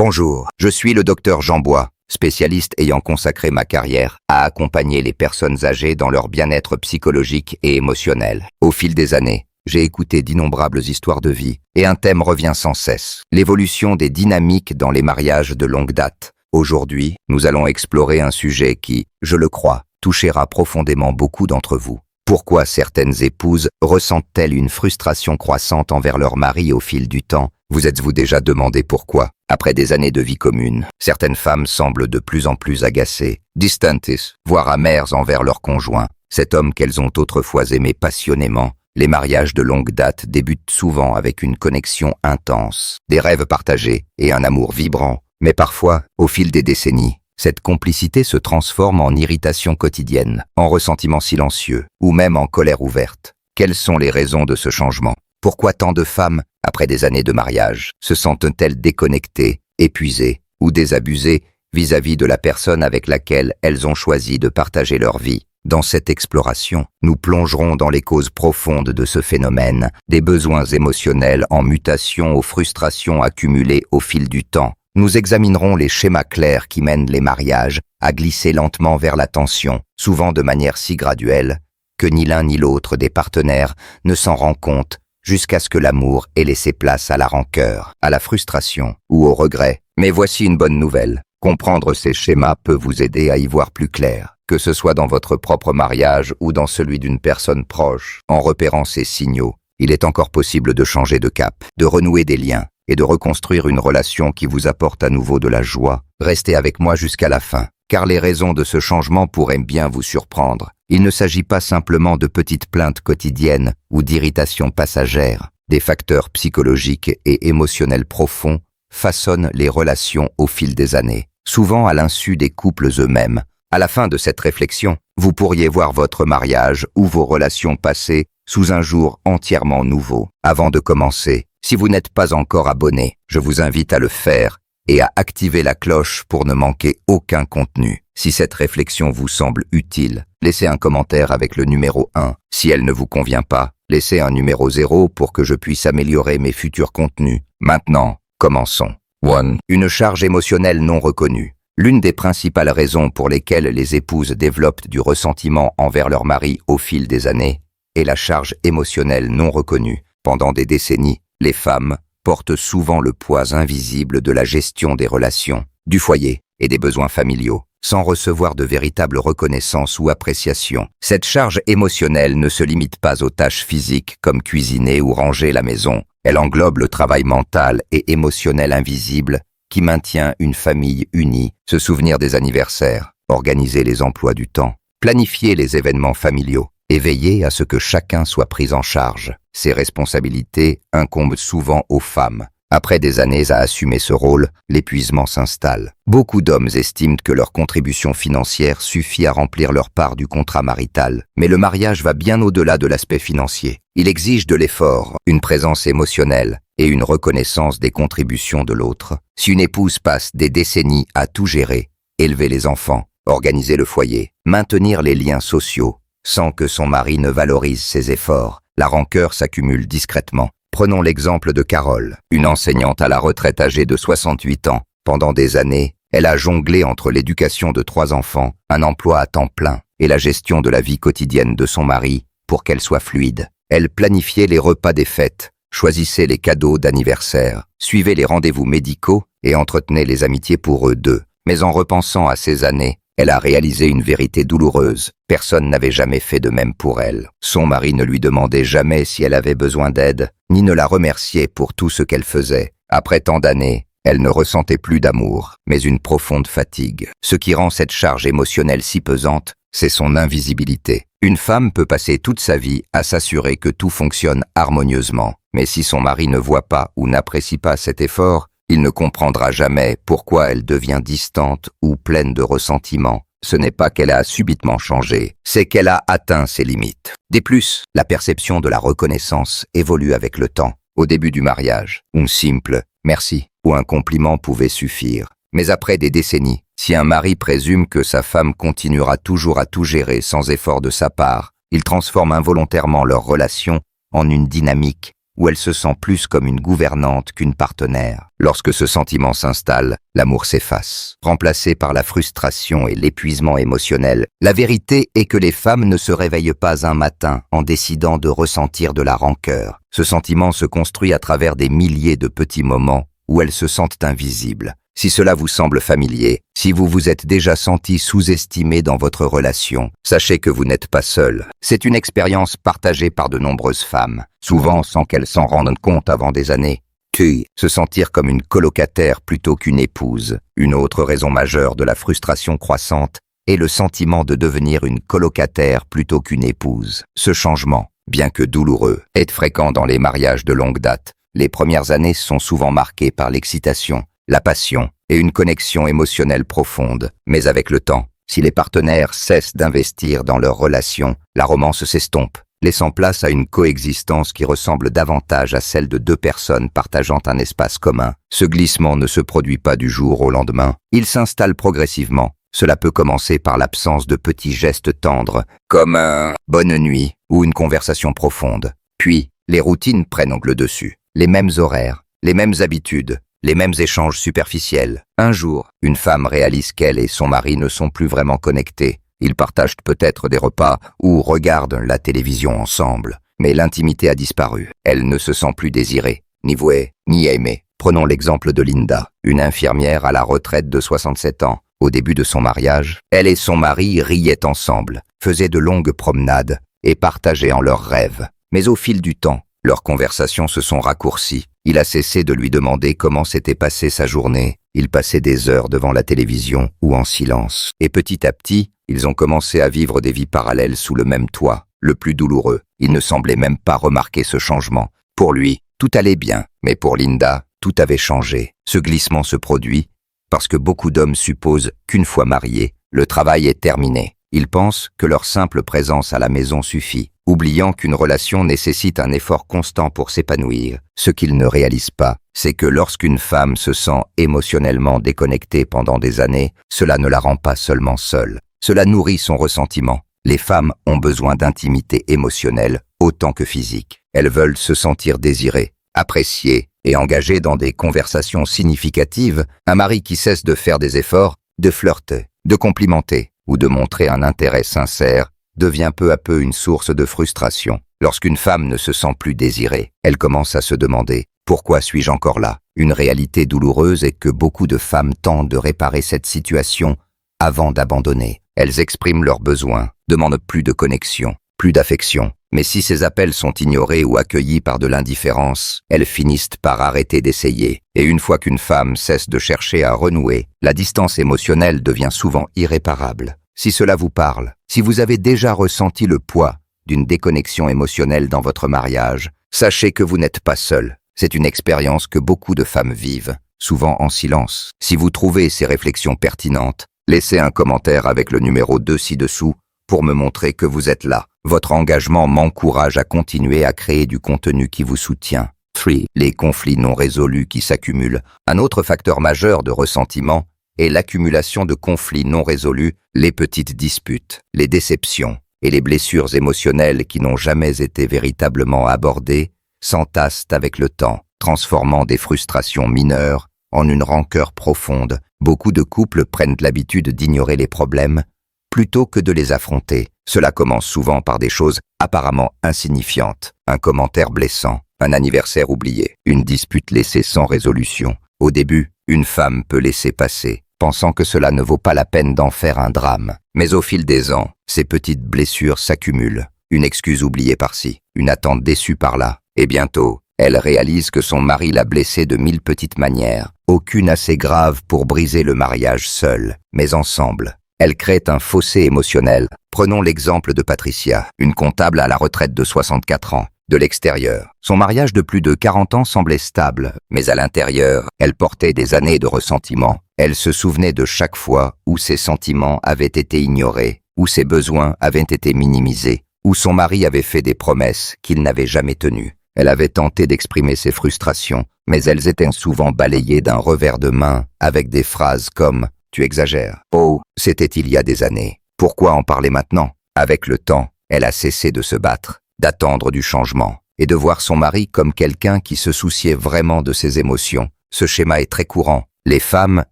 Bonjour, je suis le docteur Jean Bois, spécialiste ayant consacré ma carrière à accompagner les personnes âgées dans leur bien-être psychologique et émotionnel. Au fil des années, j'ai écouté d'innombrables histoires de vie et un thème revient sans cesse, l'évolution des dynamiques dans les mariages de longue date. Aujourd'hui, nous allons explorer un sujet qui, je le crois, touchera profondément beaucoup d'entre vous. Pourquoi certaines épouses ressentent-elles une frustration croissante envers leur mari au fil du temps? Vous êtes-vous déjà demandé pourquoi? Après des années de vie commune, certaines femmes semblent de plus en plus agacées, distantes, voire amères envers leur conjoint, cet homme qu'elles ont autrefois aimé passionnément. Les mariages de longue date débutent souvent avec une connexion intense, des rêves partagés et un amour vibrant. Mais parfois, au fil des décennies, cette complicité se transforme en irritation quotidienne, en ressentiment silencieux, ou même en colère ouverte. Quelles sont les raisons de ce changement? Pourquoi tant de femmes, après des années de mariage, se sentent-elles déconnectées, épuisées ou désabusées vis-à-vis de la personne avec laquelle elles ont choisi de partager leur vie? Dans cette exploration, nous plongerons dans les causes profondes de ce phénomène, des besoins émotionnels en mutation aux frustrations accumulées au fil du temps. Nous examinerons les schémas clairs qui mènent les mariages à glisser lentement vers la tension, souvent de manière si graduelle que ni l'un ni l'autre des partenaires ne s'en rend compte, jusqu'à ce que l'amour ait laissé place à la rancœur, à la frustration ou au regret. Mais voici une bonne nouvelle. Comprendre ces schémas peut vous aider à y voir plus clair, que ce soit dans votre propre mariage ou dans celui d'une personne proche. En repérant ces signaux, il est encore possible de changer de cap, de renouer des liens et de reconstruire une relation qui vous apporte à nouveau de la joie. Restez avec moi jusqu'à la fin, car les raisons de ce changement pourraient bien vous surprendre. Il ne s'agit pas simplement de petites plaintes quotidiennes ou d'irritations passagères. Des facteurs psychologiques et émotionnels profonds façonnent les relations au fil des années, souvent à l'insu des couples eux-mêmes. À la fin de cette réflexion, vous pourriez voir votre mariage ou vos relations passées sous un jour entièrement nouveau. Avant de commencer, si vous n'êtes pas encore abonné, je vous invite à le faire et à activer la cloche pour ne manquer aucun contenu. Si cette réflexion vous semble utile, laissez un commentaire avec le numéro 1. Si elle ne vous convient pas, laissez un numéro 0 pour que je puisse améliorer mes futurs contenus. Maintenant, commençons. 1. Une charge émotionnelle non reconnue. L'une des principales raisons pour lesquelles les épouses développent du ressentiment envers leur mari au fil des années est la charge émotionnelle non reconnue. Pendant des décennies, les femmes portent souvent le poids invisible de la gestion des relations, du foyer et des besoins familiaux, sans recevoir de véritable reconnaissance ou appréciation. Cette charge émotionnelle ne se limite pas aux tâches physiques comme cuisiner ou ranger la maison. Elle englobe le travail mental et émotionnel invisible qui maintient une famille unie, se souvenir des anniversaires, organiser les emplois du temps, planifier les événements familiaux et veiller à ce que chacun soit pris en charge. Ces responsabilités incombent souvent aux femmes. Après des années à assumer ce rôle, l'épuisement s'installe. Beaucoup d'hommes estiment que leur contribution financière suffit à remplir leur part du contrat marital, mais le mariage va bien au-delà de l'aspect financier. Il exige de l'effort, une présence émotionnelle et une reconnaissance des contributions de l'autre. Si une épouse passe des décennies à tout gérer, élever les enfants, organiser le foyer, maintenir les liens sociaux, sans que son mari ne valorise ses efforts, la rancœur s'accumule discrètement. Prenons l'exemple de Carole, une enseignante à la retraite âgée de 68 ans. Pendant des années, elle a jonglé entre l'éducation de 3 enfants, un emploi à temps plein et la gestion de la vie quotidienne de son mari pour qu'elle soit fluide. Elle planifiait les repas des fêtes, choisissait les cadeaux d'anniversaire, suivait les rendez-vous médicaux et entretenait les amitiés pour eux deux. Mais en repensant à ces années, elle a réalisé une vérité douloureuse. Personne n'avait jamais fait de même pour elle. Son mari ne lui demandait jamais si elle avait besoin d'aide, ni ne la remerciait pour tout ce qu'elle faisait. Après tant d'années, elle ne ressentait plus d'amour, mais une profonde fatigue. Ce qui rend cette charge émotionnelle si pesante, c'est son invisibilité. Une femme peut passer toute sa vie à s'assurer que tout fonctionne harmonieusement, mais si son mari ne voit pas ou n'apprécie pas cet effort, il ne comprendra jamais pourquoi elle devient distante ou pleine de ressentiment. Ce n'est pas qu'elle a subitement changé, c'est qu'elle a atteint ses limites. De plus, la perception de la reconnaissance évolue avec le temps. Au début du mariage, un simple « merci » ou un compliment pouvait suffire. Mais après des décennies, si un mari présume que sa femme continuera toujours à tout gérer sans effort de sa part, il transforme involontairement leur relation en une dynamique où elle se sent plus comme une gouvernante qu'une partenaire. Lorsque ce sentiment s'installe, l'amour s'efface, remplacé par la frustration et l'épuisement émotionnel. La vérité est que les femmes ne se réveillent pas un matin en décidant de ressentir de la rancœur. Ce sentiment se construit à travers des milliers de petits moments où elles se sentent invisibles. Si cela vous semble familier, si vous vous êtes déjà senti sous-estimé dans votre relation, sachez que vous n'êtes pas seul. C'est une expérience partagée par de nombreuses femmes, souvent sans qu'elles s'en rendent compte avant des années. Puis, se sentir comme une colocataire plutôt qu'une épouse. Une autre raison majeure de la frustration croissante est le sentiment de devenir une colocataire plutôt qu'une épouse. Ce changement, bien que douloureux, est fréquent dans les mariages de longue date. Les premières années sont souvent marquées par l'excitation, la passion et une connexion émotionnelle profonde. Mais avec le temps, si les partenaires cessent d'investir dans leur relation, la romance s'estompe, laissant place à une coexistence qui ressemble davantage à celle de deux personnes partageant un espace commun. Ce glissement ne se produit pas du jour au lendemain, il s'installe progressivement. Cela peut commencer par l'absence de petits gestes tendres, comme un « bonne nuit » ou une conversation profonde. Puis, les routines prennent le dessus. Les mêmes horaires, les mêmes habitudes, les mêmes échanges superficiels. Un jour, une femme réalise qu'elle et son mari ne sont plus vraiment connectés. Ils partagent peut-être des repas ou regardent la télévision ensemble. Mais l'intimité a disparu. Elle ne se sent plus désirée, ni vouée, ni aimée. Prenons l'exemple de Linda, une infirmière à la retraite de 67 ans. Au début de son mariage, elle et son mari riaient ensemble, faisaient de longues promenades et partageaient en leurs rêves. Mais au fil du temps, leurs conversations se sont raccourcies. Il a cessé de lui demander comment s'était passée sa journée. Il passait des heures devant la télévision ou en silence. Et petit à petit, ils ont commencé à vivre des vies parallèles sous le même toit. Le plus douloureux, il ne semblait même pas remarquer ce changement. Pour lui, tout allait bien. Mais pour Linda, tout avait changé. Ce glissement se produit parce que beaucoup d'hommes supposent qu'une fois mariés, le travail est terminé. Ils pensent que leur simple présence à la maison suffit, oubliant qu'une relation nécessite un effort constant pour s'épanouir. Ce qu'ils ne réalisent pas, c'est que lorsqu'une femme se sent émotionnellement déconnectée pendant des années, cela ne la rend pas seulement seule. Cela nourrit son ressentiment. Les femmes ont besoin d'intimité émotionnelle autant que physique. Elles veulent se sentir désirées, appréciées et engagées dans des conversations significatives. Un mari qui cesse de faire des efforts, de flirter, de complimenter ou de montrer un intérêt sincère devient peu à peu une source de frustration. Lorsqu'une femme ne se sent plus désirée, elle commence à se demander « Pourquoi suis-je encore là ?» Une réalité douloureuse est que beaucoup de femmes tentent de réparer cette situation avant d'abandonner. Elles expriment leurs besoins, demandent plus de connexion, plus d'affection. Mais si ces appels sont ignorés ou accueillis par de l'indifférence, elles finissent par arrêter d'essayer. Et une fois qu'une femme cesse de chercher à renouer, la distance émotionnelle devient souvent irréparable. Si cela vous parle, si vous avez déjà ressenti le poids d'une déconnexion émotionnelle dans votre mariage, sachez que vous n'êtes pas seul. C'est une expérience que beaucoup de femmes vivent, souvent en silence. Si vous trouvez ces réflexions pertinentes, laissez un commentaire avec le numéro 2 ci-dessous pour me montrer que vous êtes là. Votre engagement m'encourage à continuer à créer du contenu qui vous soutient. 3. Les conflits non résolus qui s'accumulent. Un autre facteur majeur de ressentiment est l'accumulation de conflits non résolus, les petites disputes, les déceptions et les blessures émotionnelles qui n'ont jamais été véritablement abordées s'entassent avec le temps, transformant des frustrations mineures en une rancœur profonde. Beaucoup de couples prennent l'habitude d'ignorer les problèmes plutôt que de les affronter. Cela commence souvent par des choses apparemment insignifiantes, un commentaire blessant, un anniversaire oublié, une dispute laissée sans résolution. Au début, une femme peut laisser passer, pensant que cela ne vaut pas la peine d'en faire un drame. Mais au fil des ans, ces petites blessures s'accumulent, une excuse oubliée par-ci, une attente déçue par-là, et bientôt, elle réalise que son mari l'a blessée de 1000 petites manières, aucune assez grave pour briser le mariage seul, mais ensemble. Elle crée un fossé émotionnel. Prenons l'exemple de Patricia, une comptable à la retraite de 64 ans. De l'extérieur, son mariage de plus de 40 ans semblait stable, mais à l'intérieur, elle portait des années de ressentiment. Elle se souvenait de chaque fois où ses sentiments avaient été ignorés, où ses besoins avaient été minimisés, où son mari avait fait des promesses qu'il n'avait jamais tenues. Elle avait tenté d'exprimer ses frustrations, mais elles étaient souvent balayées d'un revers de main avec des phrases comme « Tu exagères ». « Oh, c'était il y a des années. Pourquoi en parler maintenant ?» Avec le temps, elle a cessé de se battre, d'attendre du changement. et de voir son mari comme quelqu'un qui se souciait vraiment de ses émotions. Ce schéma est très courant. Les femmes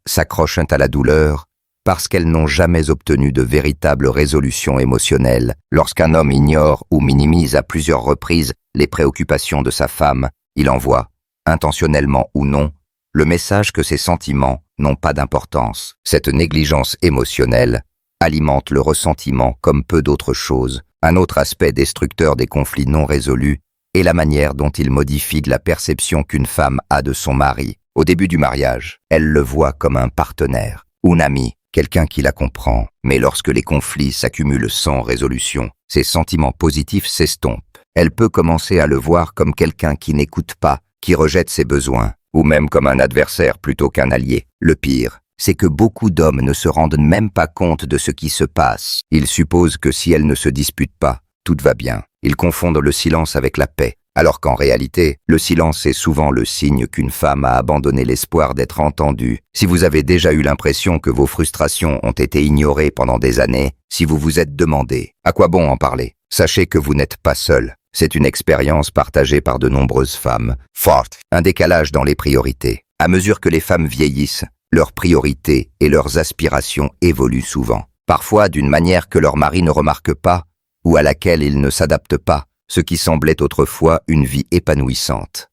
s'accrochent à la douleur parce qu'elles n'ont jamais obtenu de véritable résolution émotionnelle. Lorsqu'un homme ignore ou minimise à plusieurs reprises les préoccupations de sa femme, il envoie, intentionnellement ou non, le message que ses sentiments n'ont pas d'importance. Cette négligence émotionnelle alimente le ressentiment comme peu d'autres choses. Un autre aspect destructeur des conflits non résolus est la manière dont il modifie la perception qu'une femme a de son mari. Au début du mariage, elle le voit comme un partenaire, un ami, quelqu'un qui la comprend. Mais lorsque les conflits s'accumulent sans résolution, ses sentiments positifs s'estompent. Elle peut commencer à le voir comme quelqu'un qui n'écoute pas, qui rejette ses besoins, ou même comme un adversaire plutôt qu'un allié. Le pire, c'est que beaucoup d'hommes ne se rendent même pas compte de ce qui se passe. Ils supposent que si elles ne se disputent pas, tout va bien. Ils confondent le silence avec la paix, alors qu'en réalité, le silence est souvent le signe qu'une femme a abandonné l'espoir d'être entendue. Si vous avez déjà eu l'impression que vos frustrations ont été ignorées pendant des années, si vous vous êtes demandé « à quoi bon en parler ?», sachez que vous n'êtes pas seul. C'est une expérience partagée par de nombreuses femmes. Forte. Un décalage dans les priorités. À mesure que les femmes vieillissent, leurs priorités et leurs aspirations évoluent souvent. Parfois d'une manière que leur mari ne remarque pas ou à laquelle il ne s'adapte pas, ce qui semblait autrefois une vie épanouissante.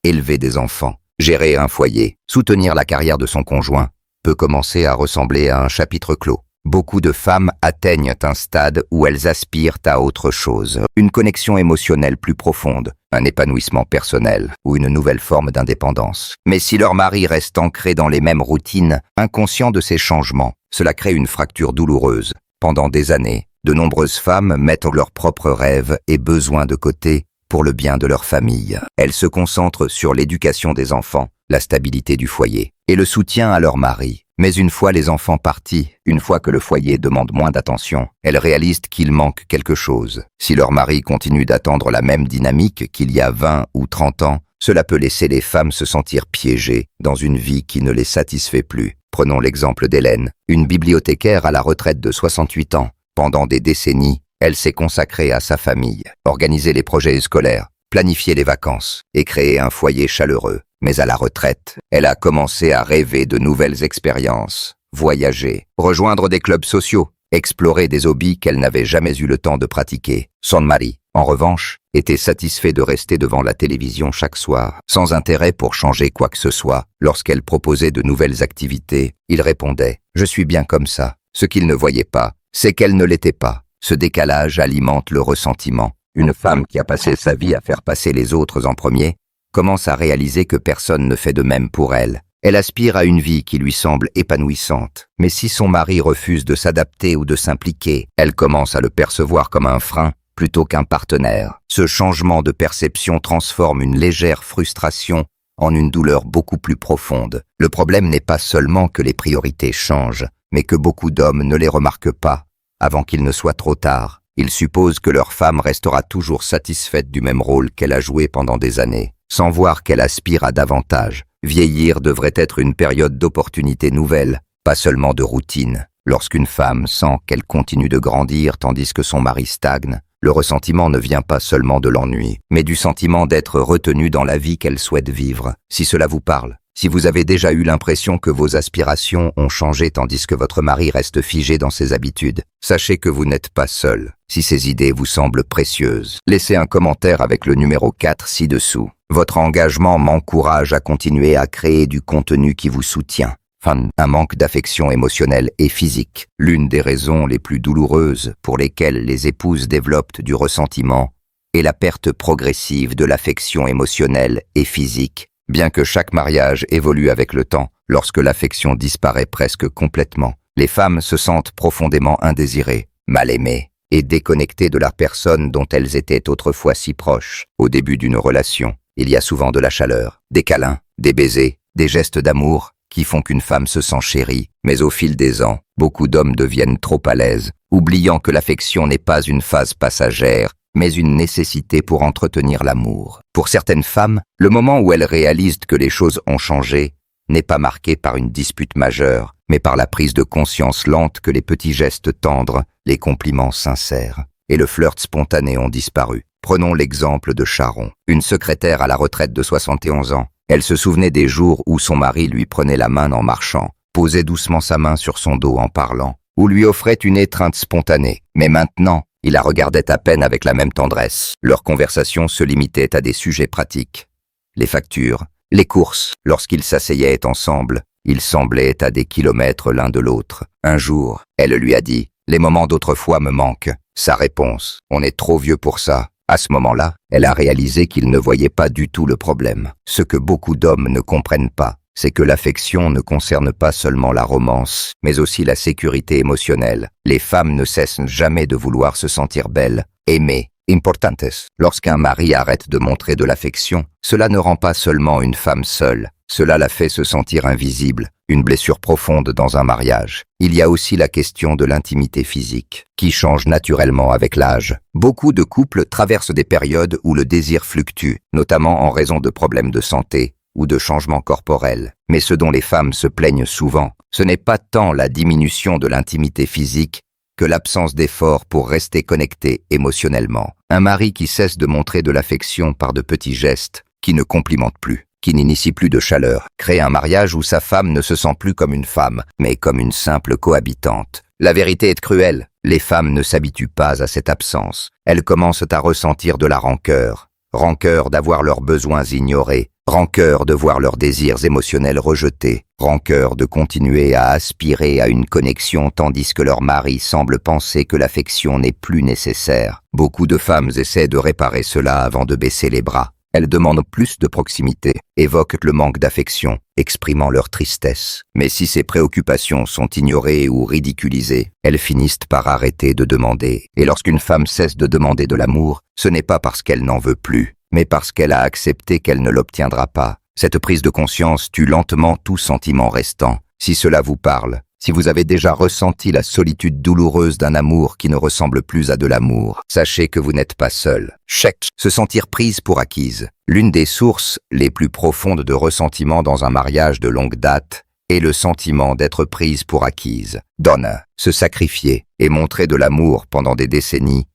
Élever des enfants, gérer un foyer, soutenir la carrière de son conjoint peut commencer à ressembler à un chapitre clos. Beaucoup de femmes atteignent un stade où elles aspirent à autre chose, une connexion émotionnelle plus profonde, un épanouissement personnel ou une nouvelle forme d'indépendance. Mais si leur mari reste ancré dans les mêmes routines, inconscient de ces changements, cela crée une fracture douloureuse. Pendant des années, de nombreuses femmes mettent leurs propres rêves et besoins de côté pour le bien de leur famille. Elles se concentrent sur l'éducation des enfants, la stabilité du foyer et le soutien à leur mari. Mais une fois les enfants partis, une fois que le foyer demande moins d'attention, elles réalisent qu'il manque quelque chose. Si leur mari continue d'attendre la même dynamique qu'il y a 20 ou 30 ans, cela peut laisser les femmes se sentir piégées dans une vie qui ne les satisfait plus. Prenons l'exemple d'Hélène, une bibliothécaire à la retraite de 68 ans. Pendant des décennies, elle s'est consacrée à sa famille, organiser les projets scolaires, planifier les vacances et créer un foyer chaleureux. Mais à la retraite, elle a commencé à rêver de nouvelles expériences, voyager, rejoindre des clubs sociaux, explorer des hobbies qu'elle n'avait jamais eu le temps de pratiquer. Son mari, en revanche, était satisfait de rester devant la télévision chaque soir, sans intérêt pour changer quoi que ce soit. Lorsqu'elle proposait de nouvelles activités, il répondait « Je suis bien comme ça ». Ce qu'il ne voyait pas, c'est qu'elle ne l'était pas. Ce décalage alimente le ressentiment. Une femme qui a passé sa vie à faire passer les autres en premier commence à réaliser que personne ne fait de même pour elle. Elle aspire à une vie qui lui semble épanouissante. Mais si son mari refuse de s'adapter ou de s'impliquer, elle commence à le percevoir comme un frein plutôt qu'un partenaire. Ce changement de perception transforme une légère frustration en une douleur beaucoup plus profonde. Le problème n'est pas seulement que les priorités changent, mais que beaucoup d'hommes ne les remarquent pas avant qu'il ne soit trop tard. Ils supposent que leur femme restera toujours satisfaite du même rôle qu'elle a joué pendant des années, sans voir qu'elle aspire à davantage. Vieillir devrait être une période d'opportunités nouvelles, pas seulement de routine. Lorsqu'une femme sent qu'elle continue de grandir tandis que son mari stagne, le ressentiment ne vient pas seulement de l'ennui, mais du sentiment d'être retenue dans la vie qu'elle souhaite vivre. Si cela vous parle, si vous avez déjà eu l'impression que vos aspirations ont changé tandis que votre mari reste figé dans ses habitudes, sachez que vous n'êtes pas seul. Si ces idées vous semblent précieuses, laissez un commentaire avec le numéro 4 ci-dessous. Votre engagement m'encourage à continuer à créer du contenu qui vous soutient. Un manque d'affection émotionnelle et physique. L'une des raisons les plus douloureuses pour lesquelles les épouses développent du ressentiment est la perte progressive de l'affection émotionnelle et physique. Bien que chaque mariage évolue avec le temps, lorsque l'affection disparaît presque complètement, les femmes se sentent profondément indésirées, mal aimées et déconnectées de la personne dont elles étaient autrefois si proches. Au début d'une relation, il y a souvent de la chaleur, des câlins, des baisers, des gestes d'amour qui font qu'une femme se sent chérie. Mais au fil des ans, beaucoup d'hommes deviennent trop à l'aise, oubliant que l'affection n'est pas une phase passagère, mais une nécessité pour entretenir l'amour. Pour certaines femmes, le moment où elles réalisent que les choses ont changé n'est pas marqué par une dispute majeure, mais par la prise de conscience lente que les petits gestes tendres, les compliments sincères et le flirt spontané ont disparu. Prenons l'exemple de Sharon, une secrétaire à la retraite de 71 ans. Elle se souvenait des jours où son mari lui prenait la main en marchant, posait doucement sa main sur son dos en parlant, ou lui offrait une étreinte spontanée. Mais maintenant, il la regardait à peine avec la même tendresse. Leur conversation se limitait à des sujets pratiques. Les factures, les courses. Lorsqu'ils s'asseyaient ensemble, ils semblaient à des kilomètres l'un de l'autre. Un jour, elle lui a dit « Les moments d'autrefois me manquent ». Sa réponse « On est trop vieux pour ça ». À ce moment-là, elle a réalisé qu'il ne voyait pas du tout le problème. Ce que beaucoup d'hommes ne comprennent pas, c'est que l'affection ne concerne pas seulement la romance, mais aussi la sécurité émotionnelle. Les femmes ne cessent jamais de vouloir se sentir belles, aimées, importantes. Lorsqu'un mari arrête de montrer de l'affection, cela ne rend pas seulement une femme seule, cela la fait se sentir invisible, une blessure profonde dans un mariage. Il y a aussi la question de l'intimité physique, qui change naturellement avec l'âge. Beaucoup de couples traversent des périodes où le désir fluctue, notamment en raison de problèmes de santé ou de changements corporels. Mais ce dont les femmes se plaignent souvent, ce n'est pas tant la diminution de l'intimité physique que l'absence d'efforts pour rester connecté émotionnellement. Un mari qui cesse de montrer de l'affection par de petits gestes, qui ne complimente plus, qui n'initie plus de chaleur, crée un mariage où sa femme ne se sent plus comme une femme, mais comme une simple cohabitante. La vérité est cruelle, les femmes ne s'habituent pas à cette absence. Elles commencent à ressentir de la rancœur. Rancœur d'avoir leurs besoins ignorés, rancœur de voir leurs désirs émotionnels rejetés, rancœur de continuer à aspirer à une connexion tandis que leur mari semble penser que l'affection n'est plus nécessaire. Beaucoup de femmes essaient de réparer cela avant de baisser les bras. Elles demandent plus de proximité, évoquent le manque d'affection, exprimant leur tristesse. Mais si ces préoccupations sont ignorées ou ridiculisées, elles finissent par arrêter de demander. Et lorsqu'une femme cesse de demander de l'amour, ce n'est pas parce qu'elle n'en veut plus, mais parce qu'elle a accepté qu'elle ne l'obtiendra pas. Cette prise de conscience tue lentement tout sentiment restant. Si cela vous parle, si vous avez déjà ressenti la solitude douloureuse d'un amour qui ne ressemble plus à de l'amour, sachez que vous n'êtes pas seul. Check. Se sentir prise pour acquise. L'une des sources les plus profondes de ressentiment dans un mariage de longue date est le sentiment d'être prise pour acquise. Donne, se sacrifier et montrer de l'amour pendant des décennies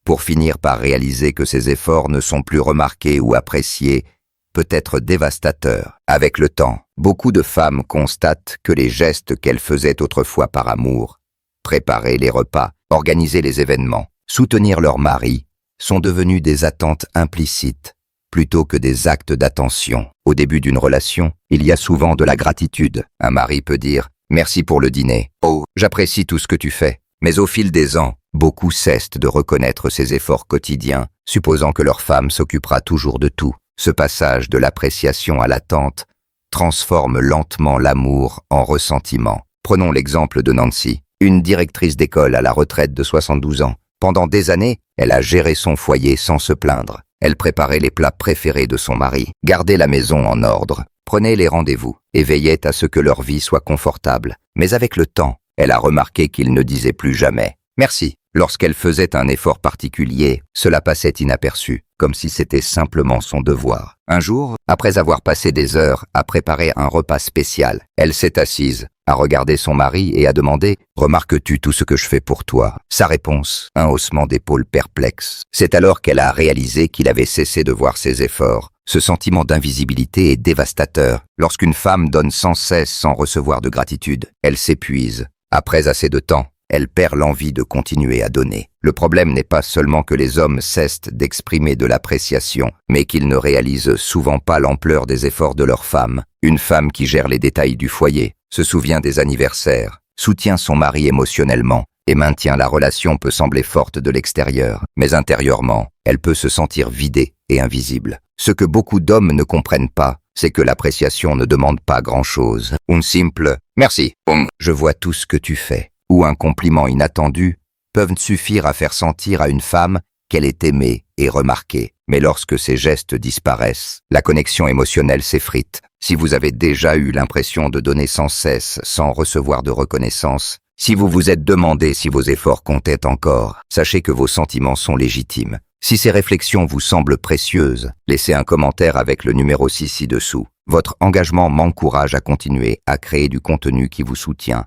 pour finir par réaliser que ses efforts ne sont plus remarqués ou appréciés peut être dévastateur. Avec le temps, beaucoup de femmes constatent que les gestes qu'elles faisaient autrefois par amour, préparer les repas, organiser les événements, soutenir leur mari, sont devenus des attentes implicites plutôt que des actes d'attention. Au début d'une relation, il y a souvent de la gratitude. Un mari peut dire « Merci pour le dîner »,« Oh, j'apprécie tout ce que tu fais ». Mais au fil des ans, beaucoup cessent de reconnaître ces efforts quotidiens, supposant que leur femme s'occupera toujours de tout. Ce passage de l'appréciation à l'attente transforme lentement l'amour en ressentiment. Prenons l'exemple de Nancy, une directrice d'école à la retraite de 72 ans. Pendant des années, elle a géré son foyer sans se plaindre. Elle préparait les plats préférés de son mari, gardait la maison en ordre, prenait les rendez-vous et veillait à ce que leur vie soit confortable. Mais avec le temps, elle a remarqué qu'il ne disait plus jamais « merci ». Lorsqu'elle faisait un effort particulier, cela passait inaperçu, comme si c'était simplement son devoir. Un jour, après avoir passé des heures à préparer un repas spécial, elle s'est assise, a regardé son mari et a demandé « Remarques-tu tout ce que je fais pour toi ?» Sa réponse, un haussement d'épaules perplexe. C'est alors qu'elle a réalisé qu'il avait cessé de voir ses efforts. Ce sentiment d'invisibilité est dévastateur. Lorsqu'une femme donne sans cesse sans recevoir de gratitude, elle s'épuise. Après assez de temps, elle perd l'envie de continuer à donner. Le problème n'est pas seulement que les hommes cessent d'exprimer de l'appréciation, mais qu'ils ne réalisent souvent pas l'ampleur des efforts de leur femme. Une femme qui gère les détails du foyer, se souvient des anniversaires, soutient son mari émotionnellement et maintient la relation peut sembler forte de l'extérieur, mais intérieurement, elle peut se sentir vidée et invisible. Ce que beaucoup d'hommes ne comprennent pas, c'est que l'appréciation ne demande pas grand-chose. Un simple « merci »,« je vois tout ce que tu fais », ou un compliment inattendu peuvent suffire à faire sentir à une femme qu'elle est aimée et remarquée. Mais lorsque ces gestes disparaissent, la connexion émotionnelle s'effrite. Si vous avez déjà eu l'impression de donner sans cesse, sans recevoir de reconnaissance, si vous vous êtes demandé si vos efforts comptaient encore, sachez que vos sentiments sont légitimes. Si ces réflexions vous semblent précieuses, laissez un commentaire avec le numéro 6 ci-dessous. Votre engagement m'encourage à continuer à créer du contenu qui vous soutient.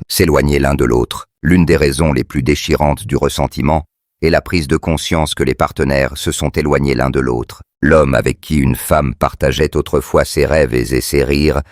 S'éloigner l'un de l'autre. L'une des raisons les plus déchirantes du ressentiment et la prise de conscience que les partenaires se sont éloignés l'un de l'autre. L'homme avec qui une femme partageait autrefois ses rêves et ses rires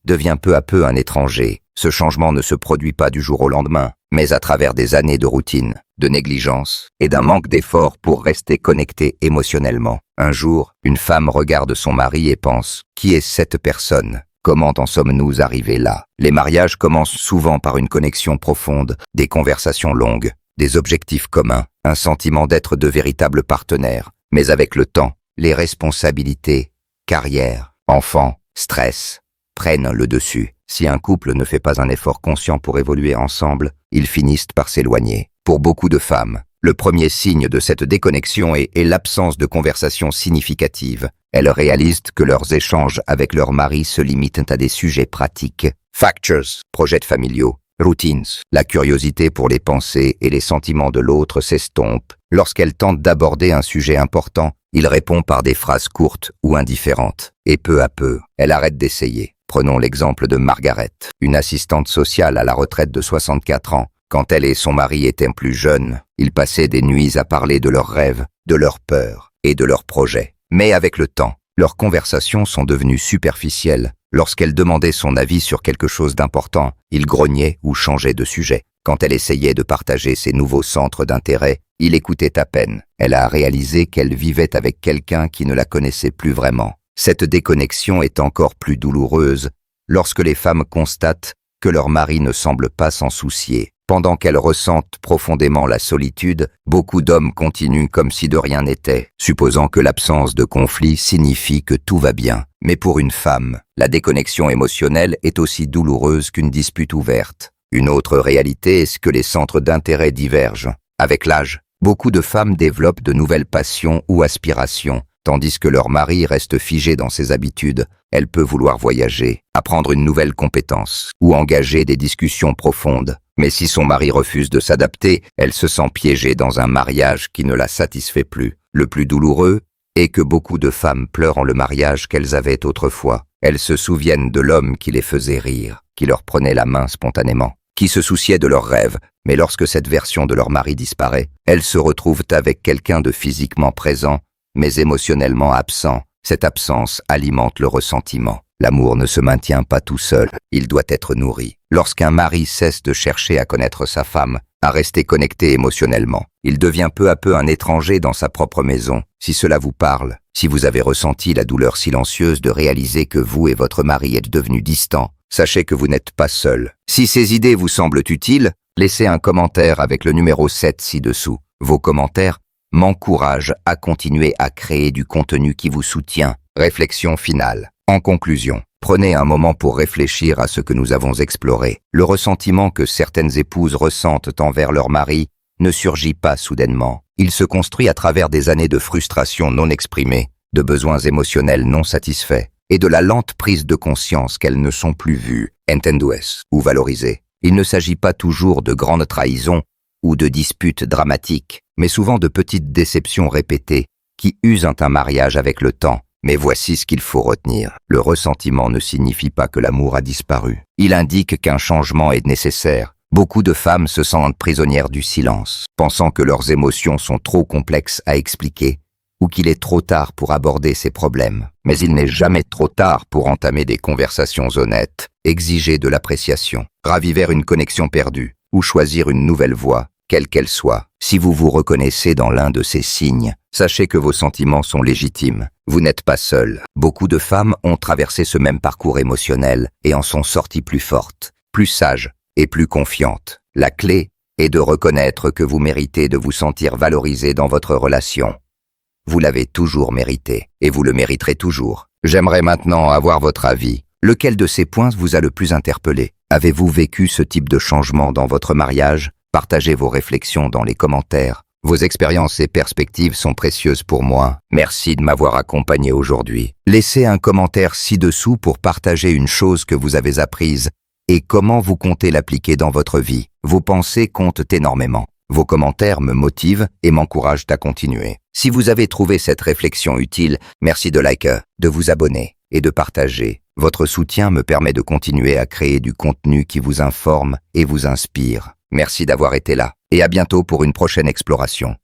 devient peu à peu un étranger. Ce changement ne se produit pas du jour au lendemain, mais à travers des années de routine, de négligence et d'un manque d'effort pour rester connecté émotionnellement. Un jour, une femme regarde son mari et pense « Qui est cette personne ? Comment en sommes-nous arrivés là ?» Les mariages commencent souvent par une connexion profonde, des conversations longues, des objectifs communs, un sentiment d'être de véritables partenaires. Mais avec le temps, les responsabilités, carrière, enfants, stress, prennent le dessus. Si un couple ne fait pas un effort conscient pour évoluer ensemble, ils finissent par s'éloigner. Pour beaucoup de femmes, le premier signe de cette déconnexion est l'absence de conversation significative. Elles réalisent que leurs échanges avec leur mari se limitent à des sujets pratiques. Factures, projets familiaux, routines. La curiosité pour les pensées et les sentiments de l'autre s'estompe. Lorsqu'elle tente d'aborder un sujet important, il répond par des phrases courtes ou indifférentes. Et peu à peu, elle arrête d'essayer. Prenons l'exemple de Margaret, une assistante sociale à la retraite de 64 ans. Quand elle et son mari étaient plus jeunes, ils passaient des nuits à parler de leurs rêves, de leurs peurs et de leurs projets. Mais avec le temps, leurs conversations sont devenues superficielles. Lorsqu'elle demandait son avis sur quelque chose d'important, il grognait ou changeait de sujet. Quand elle essayait de partager ses nouveaux centres d'intérêt, il écoutait à peine. Elle a réalisé qu'elle vivait avec quelqu'un qui ne la connaissait plus vraiment. Cette déconnexion est encore plus douloureuse lorsque les femmes constatent que leur mari ne semble pas s'en soucier. Pendant qu'elles ressentent profondément la solitude, beaucoup d'hommes continuent comme si de rien n'était, supposant que l'absence de conflit signifie que tout va bien. Mais pour une femme, la déconnexion émotionnelle est aussi douloureuse qu'une dispute ouverte. Une autre réalité est que les centres d'intérêt divergent. Avec l'âge, beaucoup de femmes développent de nouvelles passions ou aspirations, tandis que leur mari reste figé dans ses habitudes. Elle peut vouloir voyager, apprendre une nouvelle compétence ou engager des discussions profondes. Mais si son mari refuse de s'adapter, elle se sent piégée dans un mariage qui ne la satisfait plus. Le plus douloureux est que beaucoup de femmes pleurent le mariage qu'elles avaient autrefois. Elles se souviennent de l'homme qui les faisait rire, qui leur prenait la main spontanément, qui se souciait de leurs rêves. Mais lorsque cette version de leur mari disparaît, elles se retrouvent avec quelqu'un de physiquement présent, mais émotionnellement absent. Cette absence alimente le ressentiment. L'amour ne se maintient pas tout seul, il doit être nourri. Lorsqu'un mari cesse de chercher à connaître sa femme, à rester connecté émotionnellement, il devient peu à peu un étranger dans sa propre maison. Si cela vous parle, si vous avez ressenti la douleur silencieuse de réaliser que vous et votre mari êtes devenus distants, sachez que vous n'êtes pas seul. Si ces idées vous semblent utiles, laissez un commentaire avec le numéro 7 ci-dessous. Vos commentaires m'encouragent à continuer à créer du contenu qui vous soutient. Réflexion finale. En conclusion, prenez un moment pour réfléchir à ce que nous avons exploré. Le ressentiment que certaines épouses ressentent envers leur mari ne surgit pas soudainement. Il se construit à travers des années de frustration non exprimée, de besoins émotionnels non satisfaits et de la lente prise de conscience qu'elles ne sont plus vues, entendues ou valorisées. Il ne s'agit pas toujours de grandes trahisons ou de disputes dramatiques, mais souvent de petites déceptions répétées qui usent un mariage avec le temps. Mais voici ce qu'il faut retenir. Le ressentiment ne signifie pas que l'amour a disparu. Il indique qu'un changement est nécessaire. Beaucoup de femmes se sentent prisonnières du silence, pensant que leurs émotions sont trop complexes à expliquer ou qu'il est trop tard pour aborder ces problèmes. Mais il n'est jamais trop tard pour entamer des conversations honnêtes, exiger de l'appréciation, raviver une connexion perdue ou choisir une nouvelle voie, quelle qu'elle soit. Si vous vous reconnaissez dans l'un de ces signes, sachez que vos sentiments sont légitimes. Vous n'êtes pas seul. Beaucoup de femmes ont traversé ce même parcours émotionnel et en sont sorties plus fortes, plus sages et plus confiantes. La clé est de reconnaître que vous méritez de vous sentir valorisé dans votre relation. Vous l'avez toujours mérité et vous le mériterez toujours. J'aimerais maintenant avoir votre avis. Lequel de ces points vous a le plus interpellé? Avez-vous vécu ce type de changement dans votre mariage? Partagez vos réflexions dans les commentaires. Vos expériences et perspectives sont précieuses pour moi. Merci de m'avoir accompagné aujourd'hui. Laissez un commentaire ci-dessous pour partager une chose que vous avez apprise et comment vous comptez l'appliquer dans votre vie. Vos pensées comptent énormément. Vos commentaires me motivent et m'encouragent à continuer. Si vous avez trouvé cette réflexion utile, merci de liker, de vous abonner et de partager. Votre soutien me permet de continuer à créer du contenu qui vous informe et vous inspire. Merci d'avoir été là et à bientôt pour une prochaine exploration.